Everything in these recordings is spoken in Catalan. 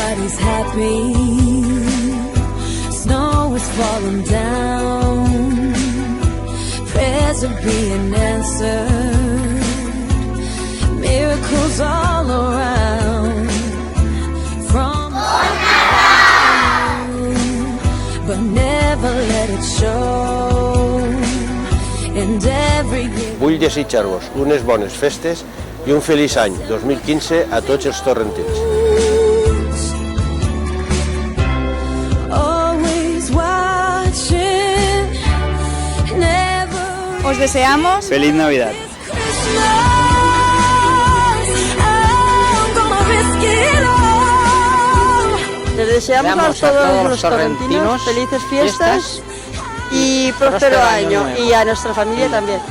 everybody's happy. Snow is falling down. Prayers are being answered. Miracles all around. From but never let it show. And every year. Vull desitjar-vos unes bones festes i un feliç any 2015 a tots els torrentins. Os deseamos feliz Navidad. Les deseamos a todos los torrentinos felices fiestas y próspero año, y a nuestra familia también.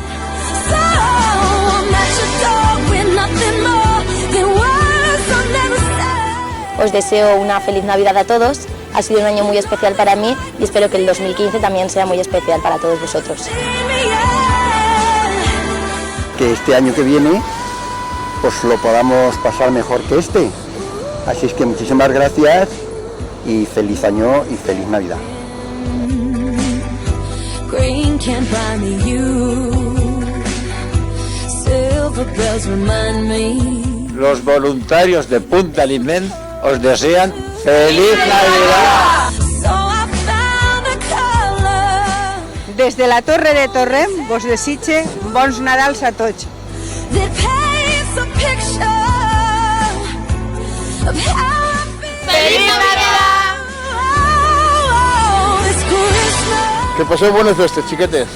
Os deseo una feliz Navidad a todos. Ha sido un año muy especial para mí y espero que el 2015 también sea muy especial para todos vosotros. Que este año que viene pues lo podamos pasar mejor que este. Así es que muchísimas gracias y feliz año y feliz Navidad. Los voluntarios de Punta Aliment os desean feliz Navidad. Desde la Torre de Torrent vos desitge bons Nadals a tots. ¡Feliz Navidad! Que paseu bones festes, xiquetes.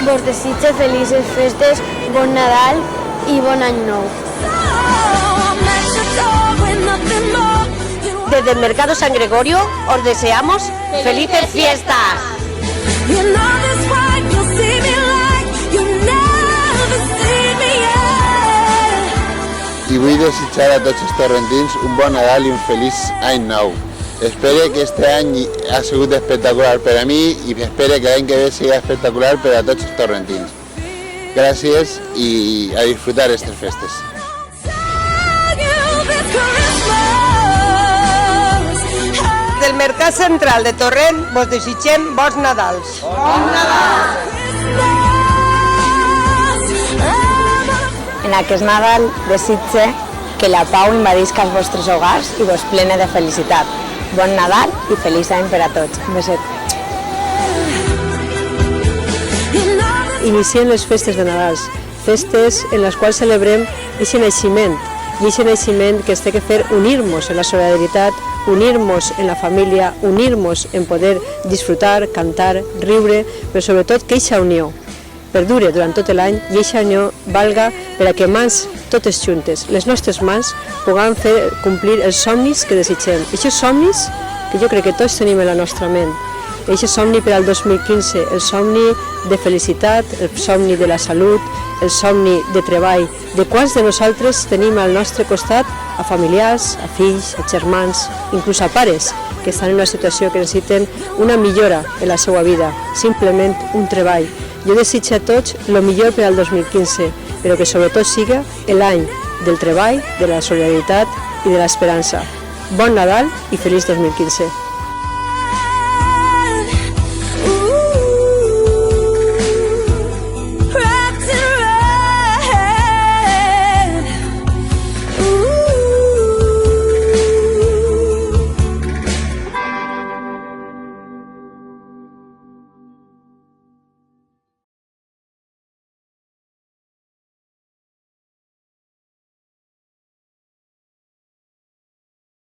Vos desitge felices festes, bon Nadal i bon any nou. Desde el Mercado San Gregorio os deseamos felices fiestas. I vull desitjar a tots els torrentins un bon Nadal i un feliç any nou. Espero que este any ha sigut espectacular per a mi i espero que l'any que ve sigui espectacular per a tots els torrentins. Gràcies i a disfrutar aquestes festes. Del Mercat Central de Torrent vos desitgem bons Nadals. Bon Nadal! En aquest Nadal desitge que la pau invadisca els vostres hogars i vos plene de felicitat. Bon Nadal i feliç any per a tots. Un beset. Iniciem les festes de Nadals, festes en les quals celebrem aquest naixement, i aquest naixement que es té que fer unir-nos en la solidaritat, unir-nos en la família, unir-nos en poder disfrutar, cantar, riure, però sobretot que aquesta unió perdure durant tot l'any i aquesta unió valga per a que mans totes juntes, les nostres mans, puguem fer complir els somnis que desitgem. Aquests somnis que jo crec que tots tenim en la nostra ment. Aquest somni per al 2015, el somni de felicitat, el somni de la salut, el somni de treball, de quants de nosaltres tenim al nostre costat a familiars, a fills, a germans, inclús a pares, que estan en una situació que necessiten una millora en la seva vida, simplement un treball. Jo desitjo a tots el millor per al 2015, però que sobretot siga l'any del treball, de la solidaritat i de l'esperança. Bon Nadal i feliç 2015.